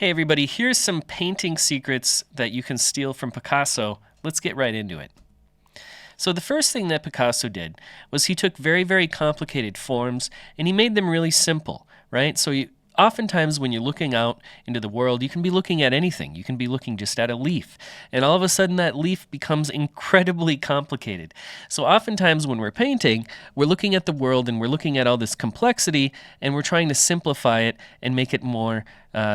Hey everybody, here's some painting secrets that you can steal from Picasso. Let's get right into it. So the first thing that Picasso did was he took very, very complicated forms and he made them really simple, right? Oftentimes when you're looking out into the world, you can be looking at anything. You can be looking just at a leaf, and all of a sudden that leaf becomes incredibly complicated. So oftentimes when we're painting, we're looking at the world and we're looking at all this complexity, and we're trying to simplify it and make it more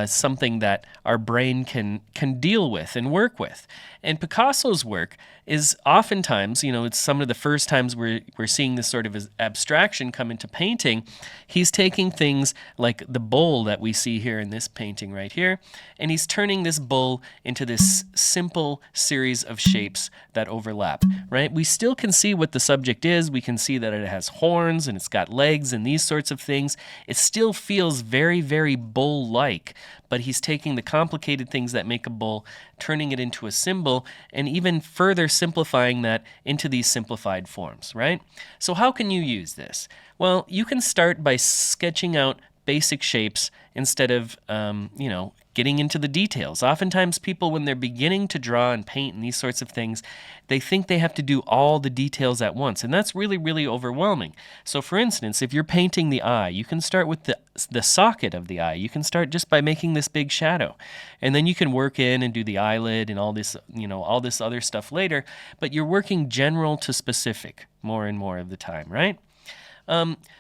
something that our brain can deal with and work with. And Picasso's work is oftentimes, it's some of the first times we're seeing this sort of abstraction come into painting. He's taking things like the bull that we see here in this painting right here, and he's turning this bull into this simple series of shapes that overlap, right? We still can see what the subject is. We can see that it has horns and it's got legs and these sorts of things. It still feels very, very bull-like, but he's taking the complicated things that make a bull, turning it into a symbol, and even further simplifying that into these simplified forms, right? So how can you use this? Well, you can start by sketching out basic shapes instead of, getting into the details. Oftentimes people, when they're beginning to draw and paint and these sorts of things, they think they have to do all the details at once, and that's really, really overwhelming. So for instance, if you're painting the eye, you can start with the socket of the eye. You can start just by making this big shadow, and then you can work in and do the eyelid and all this other stuff later, but you're working general to specific more and more of the time, right?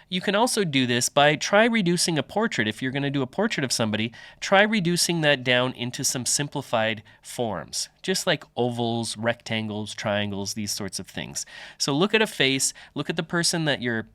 You can also do this by try reducing a portrait. If you're going to do a portrait of somebody, try reducing that down into some simplified forms, just like ovals, rectangles, triangles, these sorts of things. So look at a face, look at the person that you're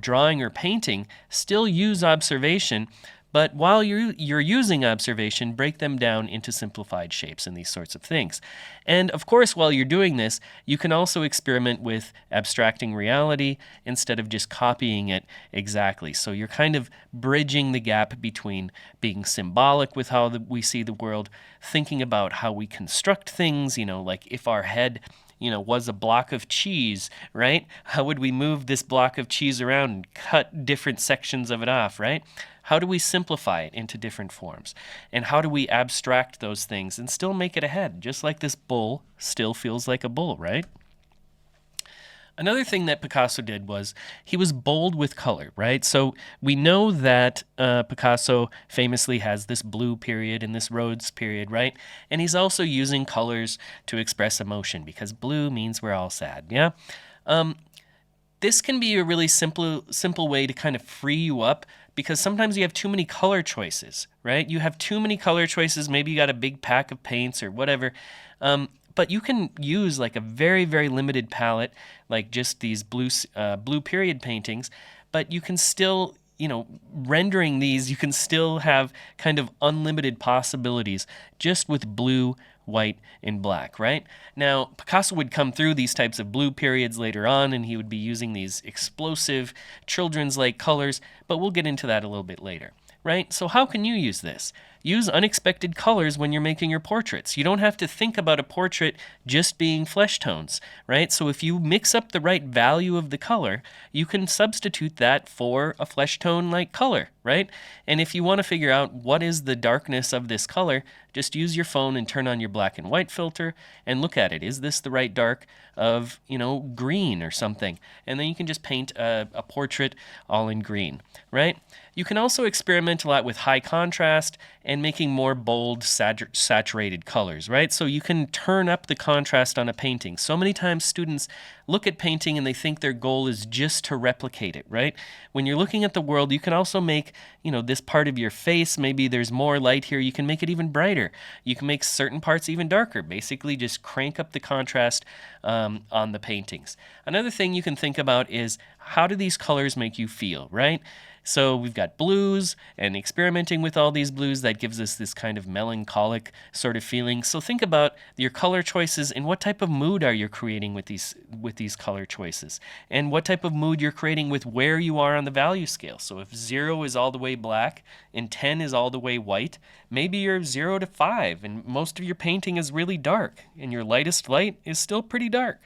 drawing or painting, still use observation, but while you're using observation, break them down into simplified shapes and these sorts of things. And of course, while you're doing this, you can also experiment with abstracting reality instead of just copying it exactly. So you're kind of bridging the gap between being symbolic with how we see the world, thinking about how we construct things, like if our head was a block of cheese, right? How would we move this block of cheese around and cut different sections of it off, right? How do we simplify it into different forms? And how do we abstract those things and still make it a head, just like this bull still feels like a bull, right? Another thing that Picasso did was he was bold with color, right? So we know that Picasso famously has this blue period and this Rhodes period, right? And he's also using colors to express emotion because blue means we're all sad, yeah? This can be a really simple way to kind of free you up because sometimes you have too many color choices, right? You have too many color choices. Maybe you got a big pack of paints or whatever. But you can use like a very, very limited palette, like just these blue period paintings, but you can still, rendering these, you can still have kind of unlimited possibilities just with blue, white, and black, right? Now, Picasso would come through these types of blue periods later on, and he would be using these explosive children's-like colors, but we'll get into that a little bit later. Right? So how can you use this? Use unexpected colors when you're making your portraits. You don't have to think about a portrait just being flesh tones, right? So if you mix up the right value of the color, you can substitute that for a flesh tone-like color, right? And if you want to figure out what is the darkness of this color, just use your phone and turn on your black and white filter and look at it. Is this the right dark of, green or something? And then you can just paint a portrait all in green, right? You can also experiment a lot with high contrast and making more bold, saturated colors, right? So you can turn up the contrast on a painting. So many times students look at painting and they think their goal is just to replicate it, right? When you're looking at the world, you can also make, this part of your face, maybe there's more light here, you can make it even brighter. You can make certain parts even darker. Basically, just crank up the contrast on the paintings. Another thing you can think about is how do these colors make you feel, right? So we've got blues, and experimenting with all these blues, that gives us this kind of melancholic sort of feeling. So think about your color choices and what type of mood are you creating with these color choices, and what type of mood you're creating with where you are on the value scale. So if 0 is all the way black and 10 is all the way white, maybe you're 0 to 5, and most of your painting is really dark, and your lightest light is still pretty dark.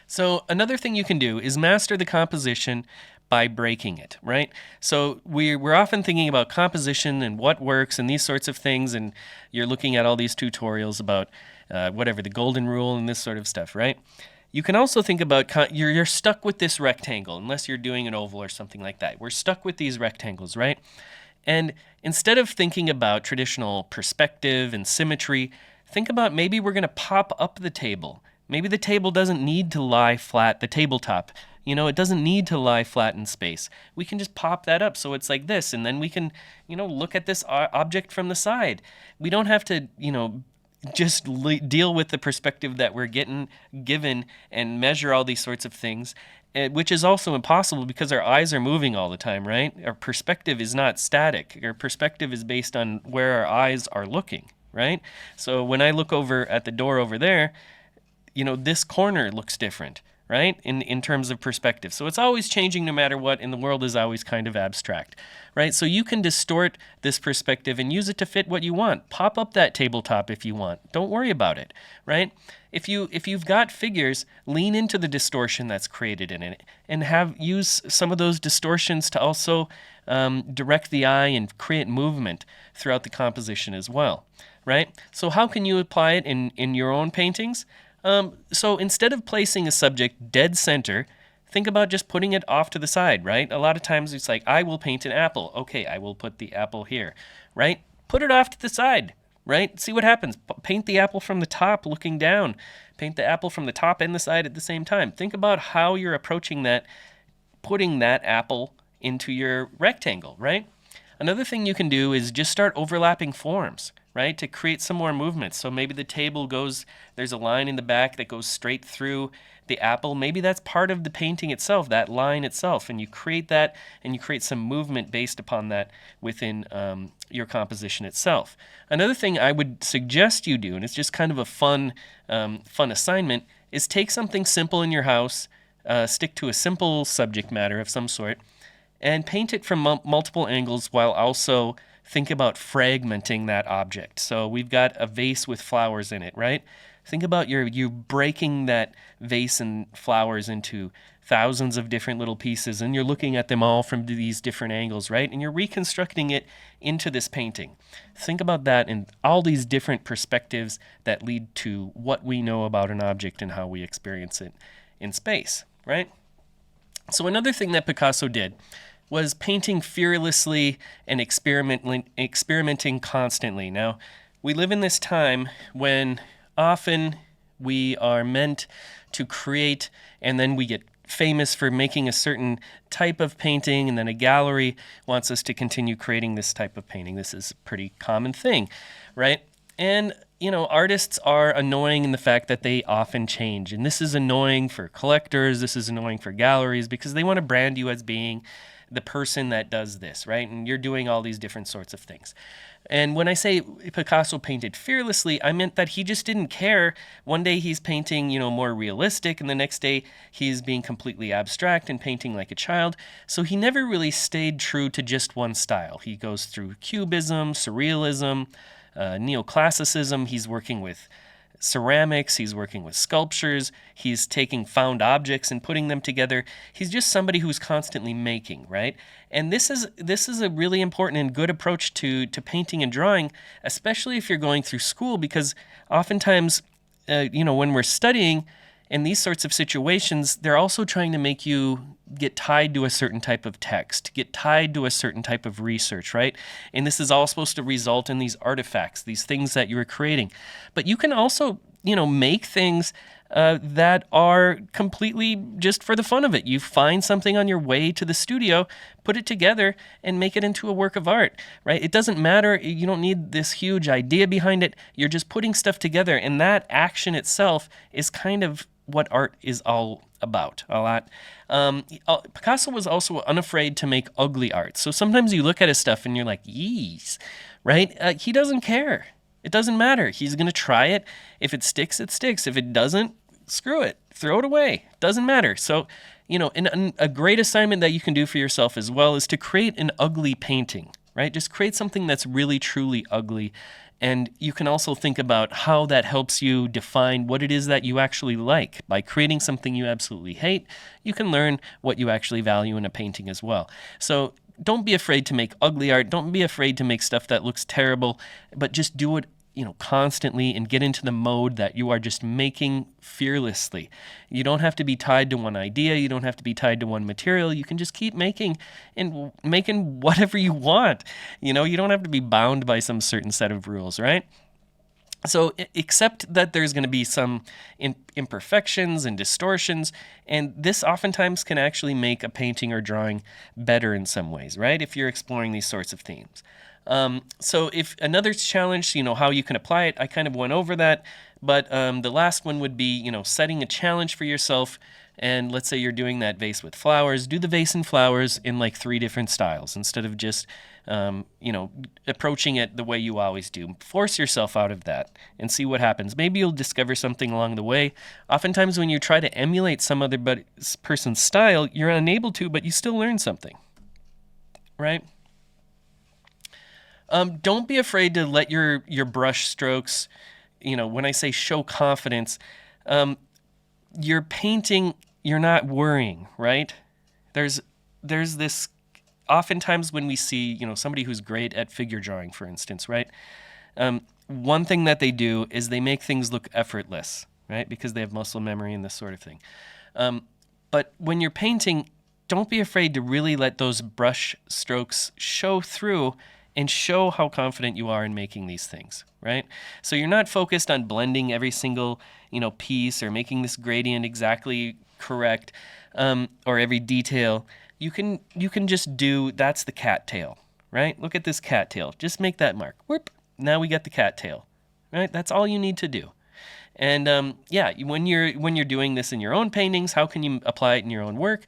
So another thing you can do is master the composition by breaking it, right? So we're often thinking about composition and what works and these sorts of things, and you're looking at all these tutorials about whatever, the golden rule and this sort of stuff, right? You can also think about you're stuck with this rectangle, unless you're doing an oval or something like that. We're stuck with these rectangles, right? And instead of thinking about traditional perspective and symmetry, think about maybe we're going to pop up the table. Maybe the table doesn't need to lie flat, the tabletop. It doesn't need to lie flat in space. We can just pop that up so it's like this, and then we can, look at this object from the side. We don't have to, just deal with the perspective that we're given and measure all these sorts of things, which is also impossible because our eyes are moving all the time, right? Our perspective is not static. Our perspective is based on where our eyes are looking, right? So when I look over at the door over there, this corner looks different, right? In terms of perspective. So it's always changing no matter what, and the world is always kind of abstract, right? So you can distort this perspective and use it to fit what you want. Pop up that tabletop if you want. Don't worry about it, right? If you've got figures, lean into the distortion that's created in it and use some of those distortions to also direct the eye and create movement throughout the composition as well, right? So how can you apply it in your own paintings? So instead of placing a subject dead center, think about just putting it off to the side, right? A lot of times it's like, I will paint an apple. Okay, I will put the apple here, right? Put it off to the side, right? See what happens. Paint the apple from the top looking down. Paint the apple from the top and the side at the same time. Think about how you're approaching that, putting that apple into your rectangle, right? Another thing you can do is just start overlapping forms, right, to create some more movement. So maybe the table there's a line in the back that goes straight through the apple. Maybe that's part of the painting itself, that line itself, and you create that and you create some movement based upon that within your composition itself. Another thing I would suggest you do, and it's just kind of a fun assignment, is take something simple in your house, stick to a simple subject matter of some sort, and paint it from multiple angles while also think about fragmenting that object. So we've got a vase with flowers in it, right? Think about you breaking that vase and flowers into thousands of different little pieces, and you're looking at them all from these different angles, right? And you're reconstructing it into this painting. Think about that and all these different perspectives that lead to what we know about an object and how we experience it in space, right? So another thing that Picasso did was painting fearlessly and experimenting constantly. Now, we live in this time when often we are meant to create and then we get famous for making a certain type of painting, and then a gallery wants us to continue creating this type of painting. This is a pretty common thing, right? And artists are annoying in the fact that they often change. And this is annoying for collectors, this is annoying for galleries, because they want to brand you as being the person that does this, right? And you're doing all these different sorts of things. And when I say Picasso painted fearlessly, I meant that he just didn't care. One day he's painting, more realistic, and the next day he's being completely abstract and painting like a child. So he never really stayed true to just one style. He goes through Cubism, Surrealism, Neoclassicism. He's working with ceramics, he's working with sculptures, he's taking found objects and putting them together. He's just somebody who's constantly making, right? And this is a really important and good approach to painting and drawing, especially if you're going through school, because oftentimes, when we're studying in these sorts of situations, they're also trying to make you get tied to a certain type of text, get tied to a certain type of research, right? And this is all supposed to result in these artifacts, these things that you're creating. But you can also, make things that are completely just for the fun of it. You find something on your way to the studio, put it together, and make it into a work of art, right? It doesn't matter. You don't need this huge idea behind it. You're just putting stuff together, and that action itself is kind of what art is all about a lot. Picasso was also unafraid to make ugly art. So sometimes you look at his stuff and you're like, yeesh, right? He doesn't care. It doesn't matter. He's going to try it. If it sticks, it sticks. If it doesn't, screw it. Throw it away. Doesn't matter. So, a great assignment that you can do for yourself as well is to create an ugly painting, right? Just create something that's really, truly ugly. And you can also think about how that helps you define what it is that you actually like. By creating something you absolutely hate, you can learn what you actually value in a painting as well. So don't be afraid to make ugly art. Don't be afraid to make stuff that looks terrible, but just do it constantly and get into the mode that you are just making fearlessly. You don't have to be tied to one idea. You don't have to be tied to one material. You can just keep making and making whatever you want. You don't have to be bound by some certain set of rules, right? So accept that there's going to be some imperfections and distortions, and this oftentimes can actually make a painting or drawing better in some ways, right? If you're exploring these sorts of themes. So if another challenge, how you can apply it, I kind of went over that, but the last one would be, setting a challenge for yourself. And let's say you're doing that vase with flowers, do the vase and flowers in like 3 different styles instead of just, approaching it the way you always do. Force yourself out of that and see what happens. Maybe you'll discover something along the way. Oftentimes when you try to emulate some other person's style, you're unable to, but you still learn something, right? Don't be afraid to let your brush strokes, when I say show confidence, you're painting, you're not worrying, right? There's this, oftentimes when we see, somebody who's great at figure drawing, for instance, right? One thing that they do is they make things look effortless, right? Because they have muscle memory and this sort of thing. But when you're painting, don't be afraid to really let those brush strokes show through and show how confident you are in making these things, right? So you're not focused on blending every single, piece or making this gradient exactly correct, or every detail. You can just do, that's the cat tail, right? Look at this cat tail. Just make that mark. Whoop. Now we got the cat tail, right? That's all you need to do. And when you're doing this in your own paintings, how can you apply it in your own work?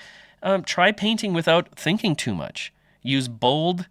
Try painting without thinking too much. Use bold,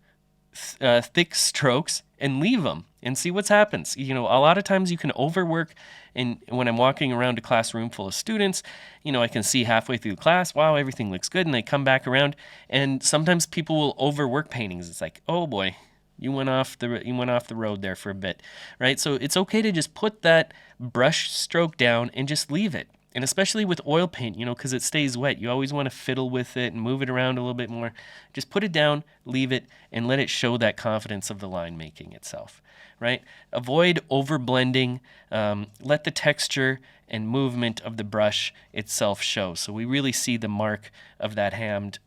thick strokes and leave them and see what happens. A lot of times you can overwork, and when I'm walking around a classroom full of students, I can see halfway through the class, wow, everything looks good, and they come back around, and sometimes people will overwork paintings. It's like, oh boy, you went off the road there for a bit, right? So it's okay to just put that brush stroke down and just leave it. And especially with oil paint, because it stays wet, you always want to fiddle with it and move it around a little bit more. Just put it down, leave it, and let it show that confidence of the line making itself, right? Avoid overblending. Let the texture and movement of the brush itself show. So we really see the mark of that hand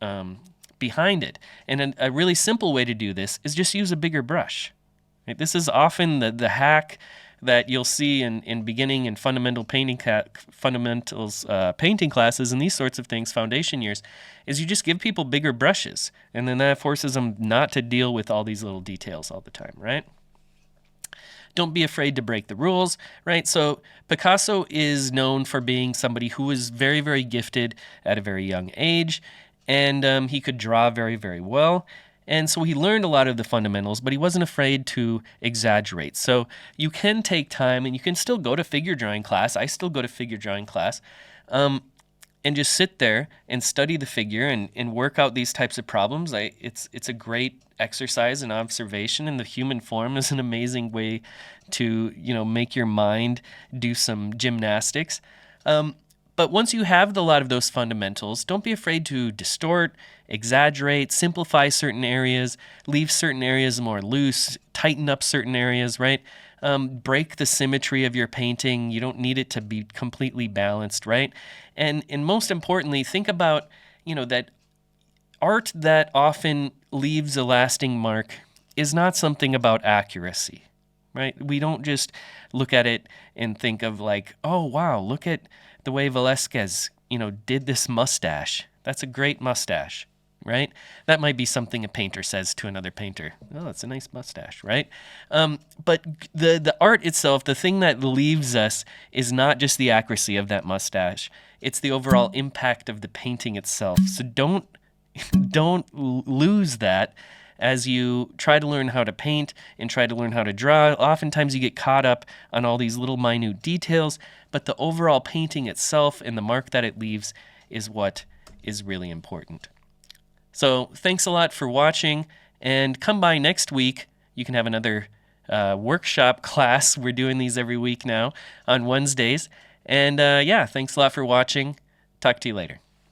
behind it. And a really simple way to do this is just use a bigger brush. Right? This is often the hack that you'll see in beginning and fundamentals painting classes and these sorts of things, foundation years, is you just give people bigger brushes, and then that forces them not to deal with all these little details all the time, right? Don't be afraid to break the rules, right? So Picasso is known for being somebody who was very, very gifted at a very young age, and he could draw very, very well. And so he learned a lot of the fundamentals, but he wasn't afraid to exaggerate. So you can take time, and you can still go to figure drawing class. I still go to figure drawing class, and just sit there and study the figure and work out these types of problems. It's a great exercise in observation, and the human form is an amazing way to make your mind do some gymnastics. But once you have a lot of those fundamentals, don't be afraid to distort, exaggerate, simplify certain areas, leave certain areas more loose, tighten up certain areas, right? Break the symmetry of your painting. You don't need it to be completely balanced, right? And most importantly, think about, that art that often leaves a lasting mark is not something about accuracy, right? We don't just look at it and think of like, oh, wow, look at the way Velasquez, did this mustache. That's a great mustache, right? That might be something a painter says to another painter. Oh, that's a nice mustache, right? But the art itself, the thing that leaves us is not just the accuracy of that mustache. It's the overall impact of the painting itself. So don't lose that as you try to learn how to paint and try to learn how to draw. Oftentimes you get caught up on all these little minute details, but the overall painting itself and the mark that it leaves is what is really important. So thanks a lot for watching. And come by next week. You can have another workshop class. We're doing these every week now on Wednesdays. And yeah, thanks a lot for watching. Talk to you later.